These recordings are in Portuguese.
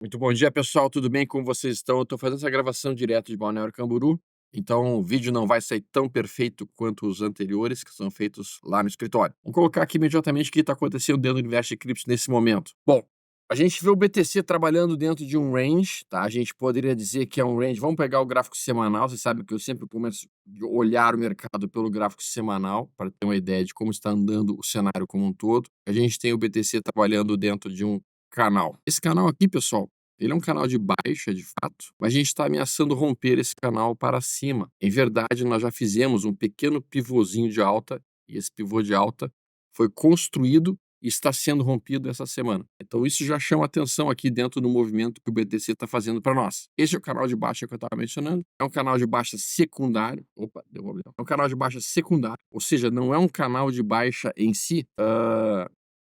Muito bom dia, pessoal. Tudo bem? Como vocês estão? Eu estou fazendo essa gravação direto de Balneário Camboriú, então o vídeo não vai sair tão perfeito quanto os anteriores, que são feitos lá no escritório. Vamos colocar aqui imediatamente o que está acontecendo dentro do universo de criptos nesse momento. Bom, a gente vê o BTC trabalhando dentro de um range, tá? A gente poderia dizer que é um range. Vamos pegar o gráfico semanal. Você sabe que eu sempre começo a olhar o mercado pelo gráfico semanal para ter uma ideia de como está andando o cenário como um todo. A gente tem o BTC trabalhando dentro de um canal. Esse canal aqui, pessoal, ele é um canal de baixa, de fato, mas a gente está ameaçando romper esse canal para cima. Em verdade, nós já fizemos um pequeno pivôzinho de alta, e esse pivô de alta foi construído e está sendo rompido essa semana. Então, isso já chama atenção aqui dentro do movimento que o BTC está fazendo para nós. Esse é o canal de baixa que eu estava mencionando. É um canal de baixa secundário. Opa, deu problema. É um canal de baixa secundário, ou seja, não é um canal de baixa em si,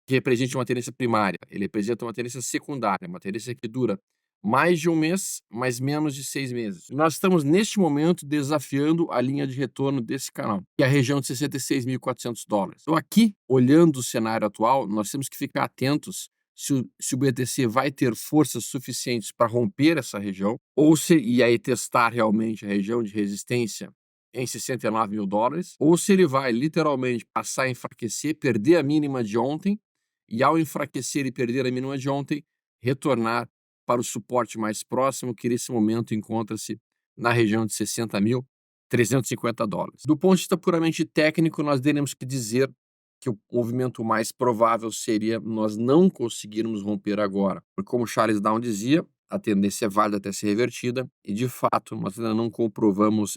que represente uma tendência primária. Ele representa uma tendência secundária, uma tendência que dura mais de um mês, mas menos de 6 meses. Nós estamos, neste momento, desafiando a linha de retorno desse canal, que é a região de $66.400. Então, aqui, olhando o cenário atual, nós temos que ficar atentos se o BTC vai ter forças suficientes para romper essa região, e aí testar realmente a região de resistência em $69.000, ou se ele vai literalmente passar a enfraquecer, perder a mínima de ontem, e ao enfraquecer e perder a mínima de ontem, retornar para o suporte mais próximo, que nesse momento encontra-se na região de $60.350. Do ponto de vista puramente técnico, nós teremos que dizer que o movimento mais provável seria nós não conseguirmos romper agora. Porque, como Charles Down dizia, a tendência é válida até ser revertida, e de fato nós ainda não comprovamos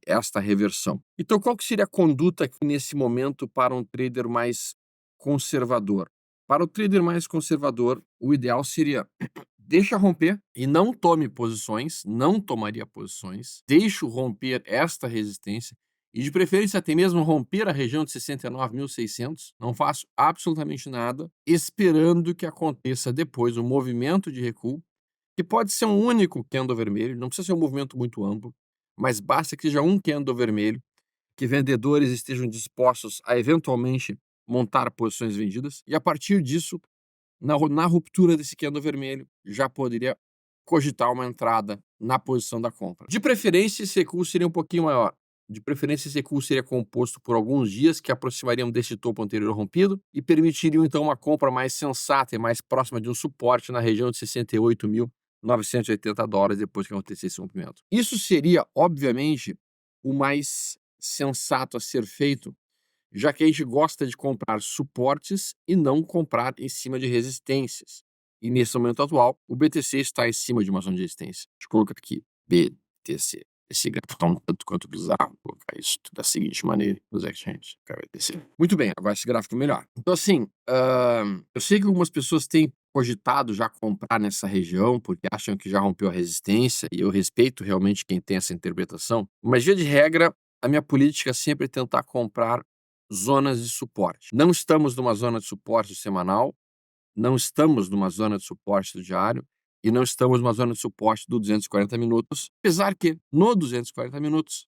esta reversão. Então, qual que seria a conduta aqui nesse momento para um trader mais conservador? Para o trader mais conservador, o ideal seria deixa romper e não tome posições, não tomaria posições, deixo romper esta resistência e de preferência até mesmo romper a região de 69.600, não faço absolutamente nada, esperando que aconteça depois um movimento de recuo, que pode ser um único candle vermelho, não precisa ser um movimento muito amplo, mas basta que seja um candle vermelho, que vendedores estejam dispostos a eventualmente montar posições vendidas, e a partir disso, na ruptura desse candle vermelho, já poderia cogitar uma entrada na posição da compra. De preferência, esse recuo seria um pouquinho maior. De preferência, esse recuo seria composto por alguns dias que aproximariam desse topo anterior rompido e permitiriam, então, uma compra mais sensata e mais próxima de um suporte na região de $68.980 depois que acontecesse esse rompimento. Isso seria, obviamente, o mais sensato a ser feito, já que a gente gosta de comprar suportes e não comprar em cima de resistências. E nesse momento atual, o BTC está em cima de uma zona de resistência. Deixa eu colocar aqui, BTC. Esse gráfico está um tanto quanto bizarro. Vou colocar isso da seguinte maneira, os exchanges, BTC. Muito bem, agora esse gráfico melhor. Então, assim, eu sei que algumas pessoas têm cogitado já comprar nessa região, porque acham que já rompeu a resistência, e eu respeito realmente quem tem essa interpretação, mas, via de regra, a minha política é sempre tentar comprar zonas de suporte. Não estamos numa zona de suporte semanal, não estamos numa zona de suporte do diário e não estamos numa zona de suporte do 240 minutos, apesar que no 240 minutos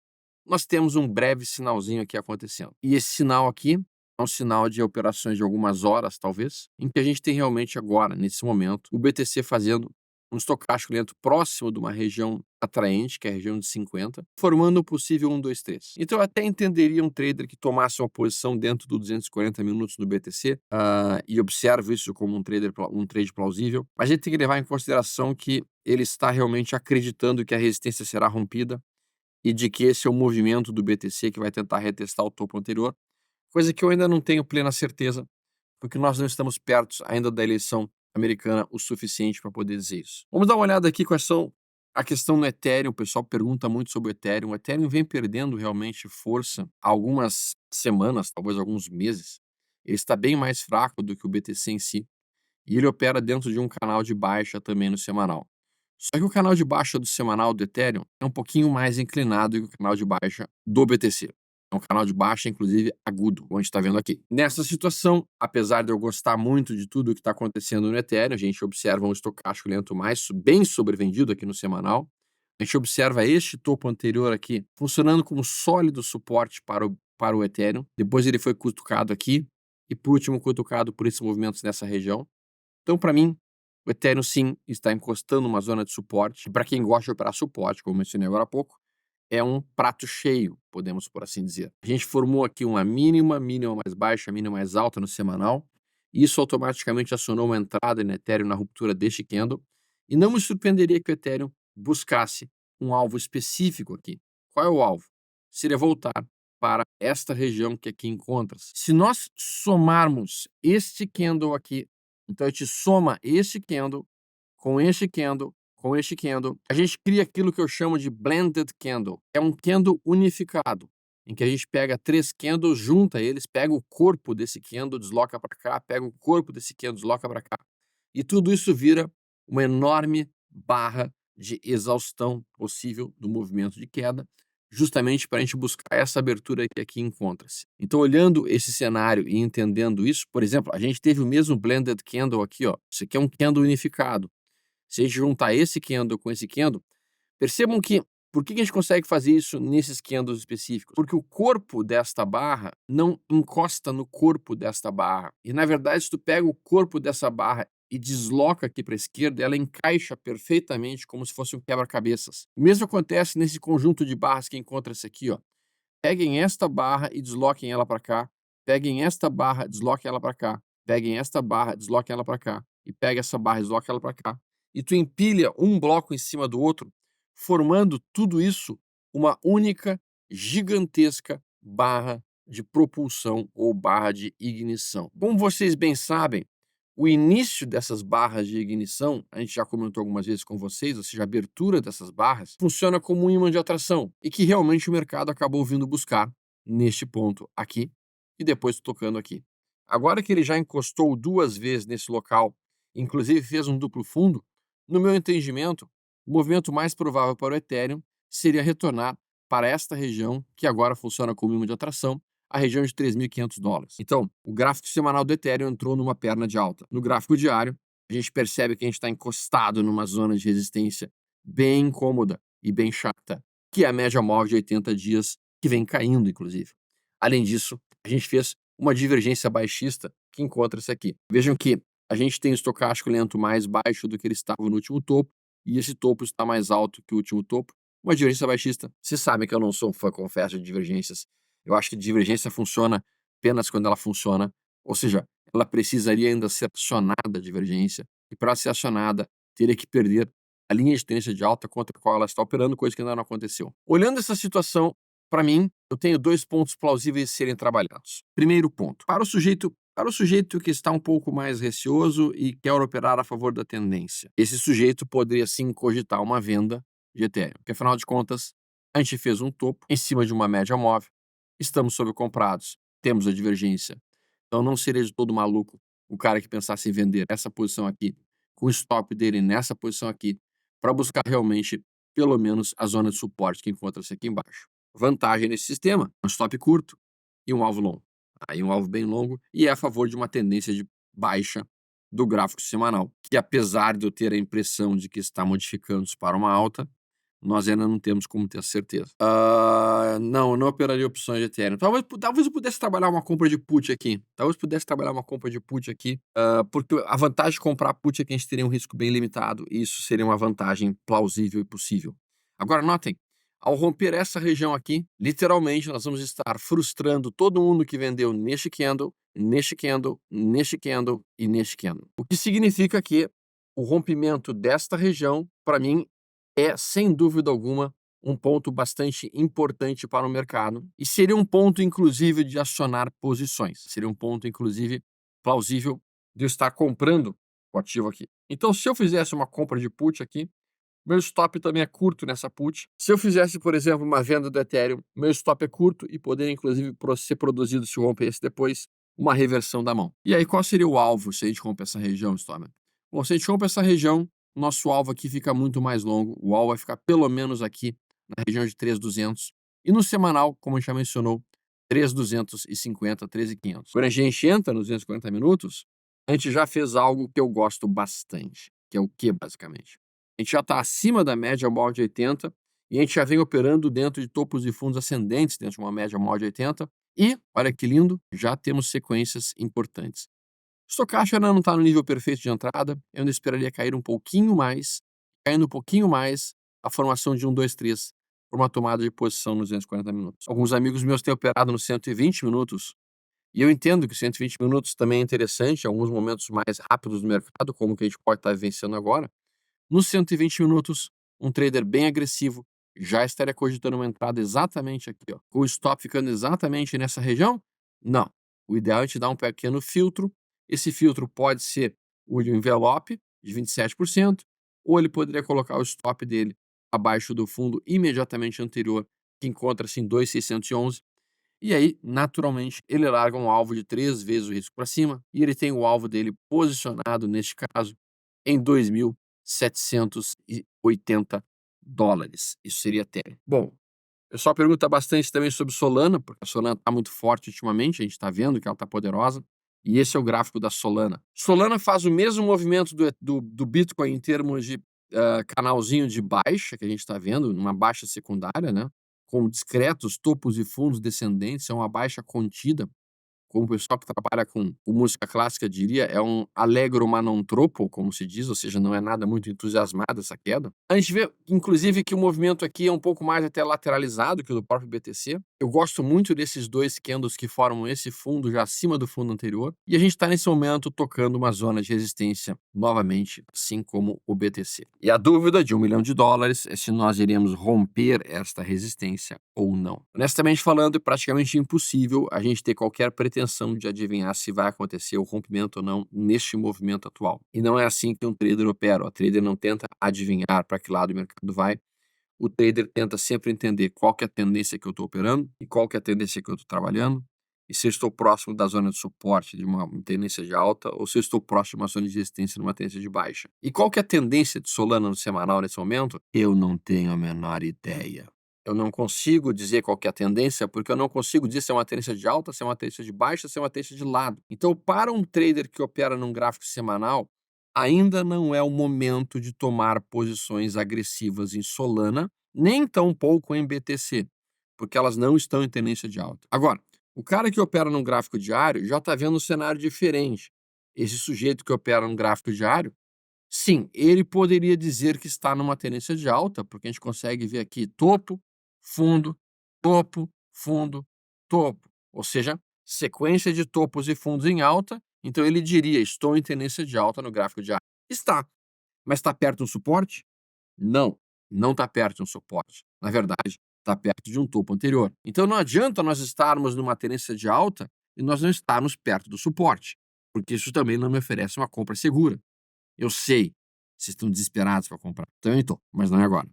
nós temos um breve sinalzinho aqui acontecendo. E esse sinal aqui é um sinal de operações de algumas horas, talvez, em que a gente tem realmente agora, nesse momento, o BTC fazendo um estocástico lento próximo de uma região atraente, que é a região de 50, formando um possível 1, 2, 3. Então eu até entenderia um trader que tomasse uma posição dentro do 240 minutos do BTC, e observo isso como um trade plausível, mas a gente tem que levar em consideração que ele está realmente acreditando que a resistência será rompida e de que esse é o movimento do BTC que vai tentar retestar o topo anterior, coisa que eu ainda não tenho plena certeza, porque nós não estamos perto ainda da eleição americana o suficiente para poder dizer isso. Vamos dar uma olhada aqui quais são a questão no Ethereum. O pessoal pergunta muito sobre o Ethereum. O Ethereum vem perdendo realmente força há algumas semanas, talvez alguns meses. Ele está bem mais fraco do que o BTC em si, e ele opera dentro de um canal de baixa também no semanal. Só que o canal de baixa do semanal do Ethereum é um pouquinho mais inclinado que o canal de baixa do BTC. É um canal de baixa, inclusive, agudo, como a gente está vendo aqui. Nessa situação, apesar de eu gostar muito de tudo o que está acontecendo no Ethereum, a gente observa um estocástico lento bem sobrevendido aqui no semanal. A gente observa este topo anterior aqui funcionando como sólido suporte para o Ethereum. Depois ele foi cutucado aqui e, por último, cutucado por esses movimentos nessa região. Então, para mim, O Ethereum, sim, está encostando numa zona de suporte. Para quem gosta de operar suporte, como eu mencionei agora há pouco, é um prato cheio, podemos por assim dizer. A gente formou aqui uma mínima mais baixa, mínima mais alta no semanal. Isso automaticamente acionou uma entrada no Ethereum na ruptura deste candle. E não me surpreenderia que o Ethereum buscasse um alvo específico aqui. Qual é o alvo? Seria voltar para esta região que aqui encontra-se. Se nós somarmos este candle aqui, então a gente soma este candle com este candle, com este candle, a gente cria aquilo que eu chamo de blended candle. É um candle unificado, em que a gente pega 3 candles, junta eles, pega o corpo desse candle, desloca para cá, pega o corpo desse candle, desloca para cá. E tudo isso vira uma enorme barra de exaustão possível do movimento de queda, justamente para a gente buscar essa abertura que aqui encontra-se. Então, olhando esse cenário e entendendo isso, por exemplo, a gente teve o mesmo blended candle aqui, ó. Isso aqui é um candle unificado. Se a gente juntar esse candle com esse candle, percebam que por que a gente consegue fazer isso nesses candles específicos? Porque o corpo desta barra não encosta no corpo desta barra. E na verdade, se tu pega o corpo dessa barra e desloca aqui para a esquerda, ela encaixa perfeitamente como se fosse um quebra-cabeças. O mesmo acontece nesse conjunto de barras que encontra-se aqui, ó. Peguem esta barra e desloquem ela para cá. Peguem esta barra, desloquem ela para cá. Peguem esta barra, desloquem ela para cá. E pega essa barra e desloca ela para cá. E tu empilha um bloco em cima do outro, formando tudo isso uma única, gigantesca barra de propulsão ou barra de ignição. Como vocês bem sabem, o início dessas barras de ignição, a gente já comentou algumas vezes com vocês, ou seja, a abertura dessas barras, funciona como um ímã de atração e que realmente o mercado acabou vindo buscar neste ponto aqui e depois tocando aqui. Agora que ele já encostou 2 vezes nesse local, inclusive fez um duplo fundo, no meu entendimento, o movimento mais provável para o Ethereum seria retornar para esta região, que agora funciona como imã de atração, a região de $3.500. Então, o gráfico semanal do Ethereum entrou numa perna de alta. No gráfico diário, a gente percebe que a gente está encostado numa zona de resistência bem incômoda e bem chata, que é a média móvel de 80 dias, que vem caindo, inclusive. Além disso, a gente fez uma divergência baixista que encontra-se aqui. Vejam que a gente tem o estocástico lento mais baixo do que ele estava no último topo, e esse topo está mais alto que o último topo. Uma divergência baixista. Vocês sabem que eu não sou um fã, confesso, de divergências. Eu acho que divergência funciona apenas quando ela funciona, ou seja, ela precisaria ainda ser acionada, a divergência, e para ser acionada, teria que perder a linha de tendência de alta contra a qual ela está operando, coisa que ainda não aconteceu. Olhando essa situação, para mim, eu tenho 2 pontos plausíveis de serem trabalhados. Primeiro ponto, para o sujeito que está um pouco mais receoso e quer operar a favor da tendência, esse sujeito poderia sim cogitar uma venda de Ethereum, porque afinal de contas, a gente fez um topo em cima de uma média móvel, estamos sobrecomprados, temos a divergência. Então não seria de todo maluco o cara que pensasse em vender essa posição aqui, com o stop dele nessa posição aqui, para buscar realmente, pelo menos, a zona de suporte que encontra-se aqui embaixo. Vantagem nesse sistema, um stop curto e um alvo longo. Aí um alvo bem longo e é a favor de uma tendência de baixa do gráfico semanal, que apesar de eu ter a impressão de que está modificando-se para uma alta, nós ainda não temos como ter certeza. Não, eu não operaria opções de Ethereum. Talvez eu pudesse trabalhar uma compra de put aqui. Porque a vantagem de comprar put é que a gente teria um risco bem limitado, e isso seria uma vantagem plausível e possível. Agora, notem, ao romper essa região aqui, literalmente nós vamos estar frustrando todo mundo que vendeu neste candle, neste candle, neste candle e neste candle. O que significa que o rompimento desta região, para mim, é, sem dúvida alguma, um ponto bastante importante para o mercado e seria um ponto, inclusive, de acionar posições. Seria um ponto, inclusive, plausível de eu estar comprando o ativo aqui. Então, se eu fizesse uma compra de put aqui, meu stop também é curto nessa put. Se eu fizesse, por exemplo, uma venda do Ethereum, meu stop é curto e poderia, inclusive, ser produzido, se rompesse depois, uma reversão da mão. E aí, qual seria o alvo se a gente romper essa região, Stormer? Bom, se a gente romper essa região, nosso alvo aqui fica muito mais longo. O alvo vai ficar pelo menos aqui na região de 3.200. E no semanal, como a gente já mencionou, 3.250, 3.500. Quando a gente entra nos 240 minutos, a gente já fez algo que eu gosto bastante, que é o que, basicamente? A gente já está acima da média móvel de 80 e a gente já vem operando dentro de topos de fundos ascendentes, dentro de uma média móvel de 80. E, olha que lindo, já temos sequências importantes. Estocástico ainda não está no nível perfeito de entrada, eu ainda esperaria cair um pouquinho mais, caindo um pouquinho mais, a formação de 1, 2, 3, por uma tomada de posição nos 240 minutos. Alguns amigos meus têm operado nos 120 minutos, e eu entendo que 120 minutos também é interessante, em alguns momentos mais rápidos do mercado, como o que a gente pode estar vivenciando agora. Nos 120 minutos, um trader bem agressivo já estaria cogitando uma entrada exatamente aqui, ó, com o stop ficando exatamente nessa região? Não. O ideal é a gente dar um pequeno filtro. Esse filtro pode ser o envelope de 27%, ou ele poderia colocar o stop dele abaixo do fundo imediatamente anterior, que encontra-se em 2.611. E aí, naturalmente, ele larga um alvo de 3 vezes o risco para cima, e ele tem o alvo dele posicionado, neste caso, em $2.780. Isso seria Ethereum. Bom, o pessoal pergunta bastante também sobre Solana, porque a Solana está muito forte ultimamente, a gente está vendo que ela está poderosa, e esse é o gráfico da Solana. Solana faz o mesmo movimento do Bitcoin em termos de canalzinho de baixa, que a gente está vendo, uma baixa secundária, né? Com discretos topos e fundos descendentes, é uma baixa contida, como o pessoal que trabalha com música clássica diria, é um allegro ma non troppo, como se diz, ou seja, não é nada muito entusiasmado essa queda. A gente vê, inclusive, que o movimento aqui é um pouco mais até lateralizado que o do próprio BTC. Eu gosto muito desses dois candles que formam esse fundo já acima do fundo anterior, e a gente está nesse momento tocando uma zona de resistência novamente, assim como o BTC. E a dúvida de $1 milhão é se nós iremos romper esta resistência ou não. Honestamente falando, é praticamente impossível a gente ter qualquer pretensão de adivinhar se vai acontecer o rompimento ou não neste movimento atual. E não é assim que um trader opera. O trader não tenta adivinhar para que lado o mercado vai. O trader tenta sempre entender qual que é a tendência que eu estou operando e qual que é a tendência que eu estou trabalhando, e se eu estou próximo da zona de suporte de uma tendência de alta ou se eu estou próximo de uma zona de resistência numa tendência de baixa. E qual que é a tendência de Solana no semanal nesse momento? Eu não tenho a menor ideia. Eu não consigo dizer qual que é a tendência, porque eu não consigo dizer se é uma tendência de alta, se é uma tendência de baixa, se é uma tendência de lado. Então, para um trader que opera num gráfico semanal, ainda não é o momento de tomar posições agressivas em Solana, nem tampouco em BTC, porque elas não estão em tendência de alta. Agora, o cara que opera num gráfico diário já está vendo um cenário diferente. Esse sujeito que opera num gráfico diário, sim, ele poderia dizer que está numa tendência de alta, porque a gente consegue ver aqui topo, fundo, topo, fundo, topo. Ou seja, sequência de topos e fundos em alta. Então ele diria: estou em tendência de alta no gráfico diário. Está. Mas está perto de um suporte? Não, não está perto de um suporte. Na verdade, está perto de um topo anterior. Então não adianta nós estarmos numa tendência de alta e nós não estarmos perto do suporte, porque isso também não me oferece uma compra segura. Eu sei, vocês estão desesperados para comprar. Também estou, mas não é agora.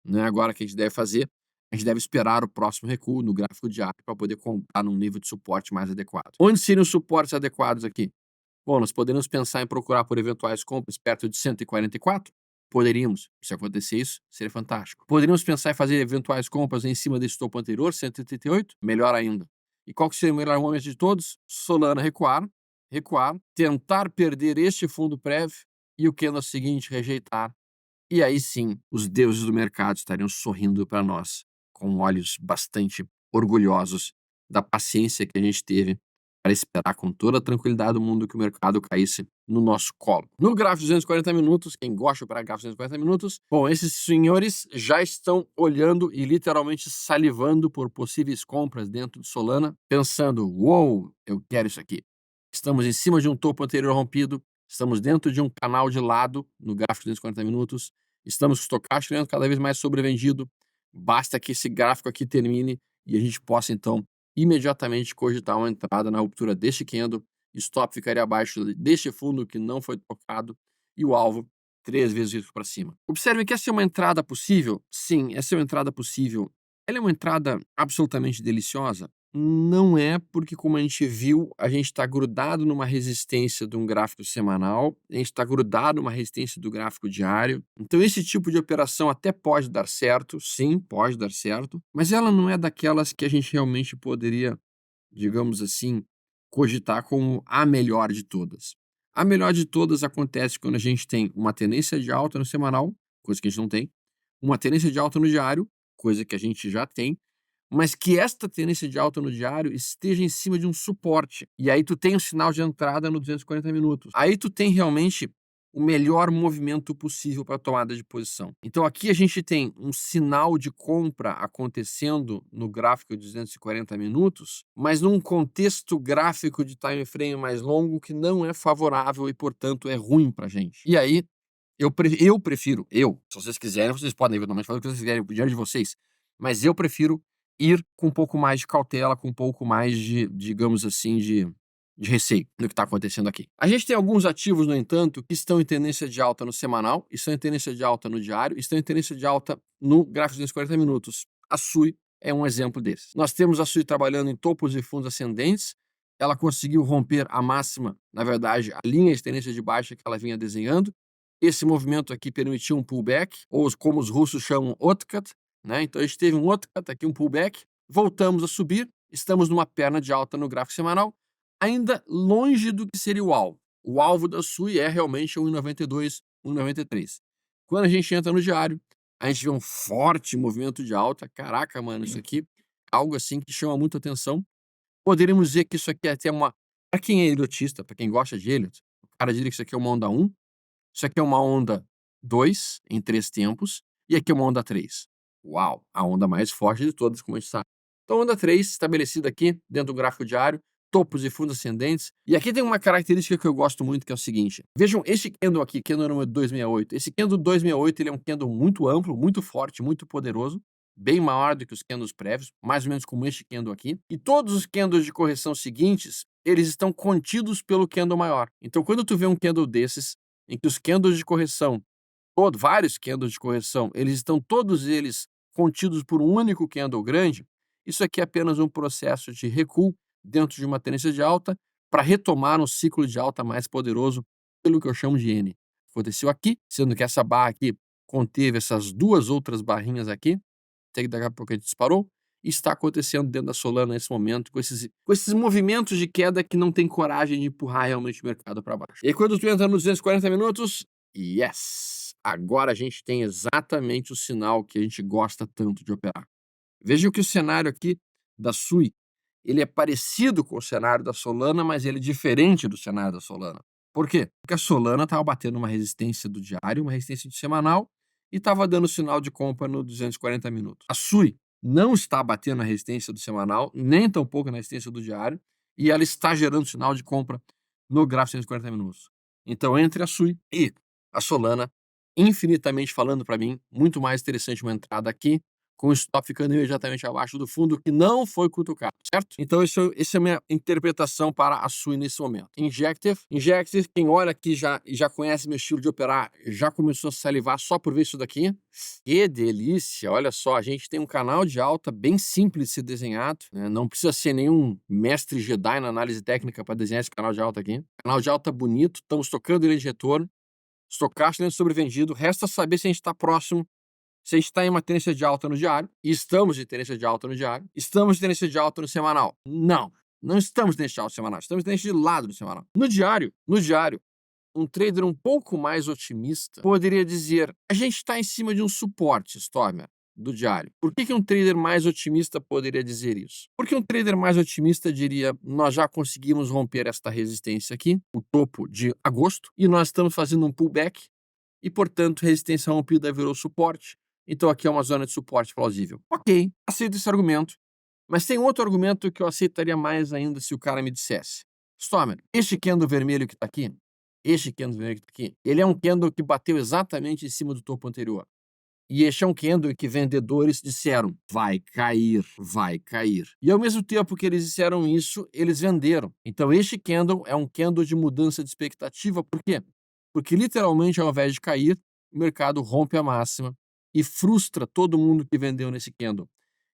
Não é agora que a gente deve fazer. A gente deve esperar o próximo recuo no gráfico diário para poder comprar num nível de suporte mais adequado. Onde seriam os suportes adequados aqui? Bom, nós podemos pensar em procurar por eventuais compras perto de 144? Poderíamos. Se acontecer isso, seria fantástico. Poderíamos pensar em fazer eventuais compras em cima desse topo anterior, 138? Melhor ainda. E qual que seria o melhor momento de todos? Solana recuar, tentar perder este fundo prévio e o candle seguinte rejeitar. E aí sim, os deuses do mercado estariam sorrindo para nós, com olhos bastante orgulhosos da paciência que a gente teve para esperar com toda a tranquilidade do mundo que o mercado caísse no nosso colo. No gráfico de 240 minutos, quem gosta de operar gráfico de 240 minutos, bom, esses senhores já estão olhando e literalmente salivando por possíveis compras dentro de Solana, pensando: uou, eu quero isso aqui. Estamos em cima de um topo anterior rompido, estamos dentro de um canal de lado no gráfico de 240 minutos, estamos com o estocástico cada vez mais sobrevendido, basta que esse gráfico aqui termine e a gente possa, então, imediatamente cogitar uma entrada na ruptura deste candle, stop ficaria abaixo deste fundo que não foi tocado e o alvo 3 vezes risco para cima. Observe que essa é uma entrada possível? Sim, essa é uma entrada possível. Ela é uma entrada absolutamente deliciosa? Não é, porque como a gente viu, a gente está grudado numa resistência de um gráfico semanal, a gente está grudado numa resistência do gráfico diário. Então esse tipo de operação até pode dar certo, sim, pode dar certo, mas ela não é daquelas que a gente realmente poderia, digamos assim, cogitar como a melhor de todas. A melhor de todas acontece quando a gente tem uma tendência de alta no semanal, coisa que a gente não tem, uma tendência de alta no diário, coisa que a gente já tem, mas que esta tendência de alta no diário esteja em cima de um suporte. E aí tu tem o sinal de entrada no 240 minutos. Aí tu tem realmente o melhor movimento possível para tomada de posição. Então aqui a gente tem um sinal de compra acontecendo no gráfico de 240 minutos, mas num contexto gráfico de time frame mais longo que não é favorável e, portanto, é ruim para a gente. E aí eu prefiro, se vocês quiserem, vocês podem eventualmente fazer o que vocês quiserem diante de vocês, mas eu prefiro ir com um pouco mais de cautela, com um pouco mais de, digamos assim, de receio do que está acontecendo aqui. A gente tem alguns ativos, no entanto, que estão em tendência de alta no semanal, estão em tendência de alta no diário, estão em tendência de alta no gráfico de 240 minutos. A SUI é um exemplo desses. Nós temos a SUI trabalhando em topos e fundos ascendentes, ela conseguiu romper a máxima, na verdade, a linha de tendência de baixa que ela vinha desenhando. Esse movimento aqui permitiu um pullback, ou como os russos chamam, otkat, né? Então a gente teve um otkat, aqui um pullback, voltamos a subir, estamos numa perna de alta no gráfico semanal, ainda longe do que seria o alvo. O alvo da SUI é realmente 1,92, 1,93. Quando a gente entra no diário, a gente vê um forte movimento de alta. Caraca, mano, isso aqui é algo assim que chama muita atenção. Poderíamos dizer que isso aqui é até uma... Para quem é elitista, para quem gosta de Elliott, o cara diria que isso aqui é uma onda 1, isso aqui é uma onda 2 em 3 tempos, e aqui é uma onda 3. Uau, a onda mais forte de todas, como a gente sabe. Então, onda 3 estabelecida aqui dentro do gráfico diário, topos e fundos ascendentes. E aqui tem uma característica que eu gosto muito, que é o seguinte. Vejam, esse candle aqui, candle número 268. Esse candle 268, ele é um candle muito amplo, muito forte, muito poderoso, bem maior do que os candles prévios, mais ou menos como este candle aqui. E todos os candles de correção seguintes, eles estão contidos pelo candle maior. Então, quando tu vê um candle desses, em que os candles de correção, vários candles de correção, eles estão todos eles contidos por um único candle grande, isso aqui é apenas um processo de recuo dentro de uma tendência de alta para retomar um ciclo de alta mais poderoso, pelo que eu chamo de N. Aconteceu aqui, sendo que essa barra aqui conteve essas duas outras barrinhas aqui, até que daqui a pouco a gente disparou, e está acontecendo dentro da Solana nesse momento, com esses movimentos de queda que não tem coragem de empurrar realmente o mercado para baixo. E quando tu entra nos 240 minutos, yes! Agora a gente tem exatamente o sinal que a gente gosta tanto de operar. Veja que o cenário aqui da SUI, ele é parecido com o cenário da Solana, mas ele é diferente do cenário da Solana. Por quê? Porque a Solana estava batendo uma resistência do diário, uma resistência de semanal, e estava dando sinal de compra no 240 minutos. A SUI não está batendo na resistência do semanal, nem tampouco na resistência do diário, e ela está gerando sinal de compra no gráfico de 240 minutos. Então, entre a SUI e a Solana, infinitamente falando para mim, muito mais interessante uma entrada aqui, com o stop ficando imediatamente abaixo do fundo, que não foi cutucado, certo? Então, essa é a minha interpretação para a SUI nesse momento. Injective, quem olha aqui e já conhece meu estilo de operar, já começou a salivar só por ver isso daqui. Que delícia! Olha só, a gente tem um canal de alta bem simples de ser desenhado, né? Não precisa ser nenhum mestre Jedi na análise técnica para desenhar esse canal de alta aqui. Canal de alta bonito, estamos tocando ele de retorno, estocástico dentro sobrevendido, resta saber se a gente está próximo. Se a gente está em uma tendência de alta no diário, e estamos em tendência de alta no diário, estamos em tendência de alta no semanal. Não estamos em tendência de alta no semanal, estamos em tendência de lado no semanal. No diário, um trader um pouco mais otimista poderia dizer: a gente está em cima de um suporte, Stormer, do diário. Por que um trader mais otimista poderia dizer isso? Porque um trader mais otimista diria: nós já conseguimos romper esta resistência aqui, o topo de agosto, e nós estamos fazendo um pullback, e, portanto, resistência rompida virou suporte. Então aqui é uma zona de suporte plausível. Ok, aceito esse argumento. Mas tem outro argumento que eu aceitaria mais ainda se o cara me dissesse: Stormer, este candle vermelho que está aqui, ele é um candle que bateu exatamente em cima do topo anterior. E este é um candle que vendedores disseram: vai cair, vai cair. E ao mesmo tempo que eles disseram isso, eles venderam. Então este candle é um candle de mudança de expectativa. Por quê? Porque literalmente, ao invés de cair, o mercado rompe a máxima e frustra todo mundo que vendeu nesse candle.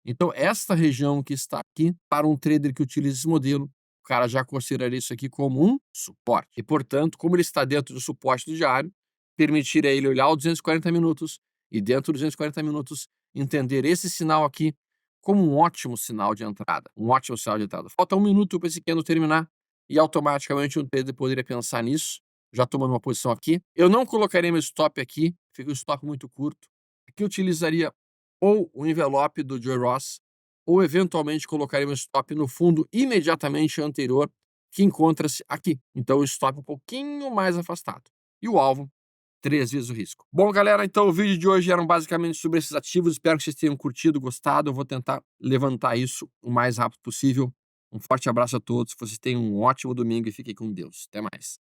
Então, esta região que está aqui, para um trader que utiliza esse modelo, o cara já consideraria isso aqui como um suporte. E, portanto, como ele está dentro do suporte do diário, permitir a ele olhar os 240 minutos e, dentro dos 240 minutos, entender esse sinal aqui como um ótimo sinal de entrada. Um ótimo sinal de entrada. Falta 1 minuto para esse candle terminar e, automaticamente, um trader poderia pensar nisso, já tomando uma posição aqui. Eu não colocaria meu stop aqui, fica um stop muito curto. Aqui eu utilizaria ou o envelope do Joe Ross, ou eventualmente colocaria um stop no fundo imediatamente anterior, que encontra-se aqui. Então o stop um pouquinho mais afastado. E o alvo 3 vezes o risco. Bom, galera, então o vídeo de hoje era basicamente sobre esses ativos. Espero que vocês tenham curtido, gostado. Eu vou tentar levantar isso o mais rápido possível. Um forte abraço a todos. Vocês tenham um ótimo domingo e fiquem com Deus. Até mais.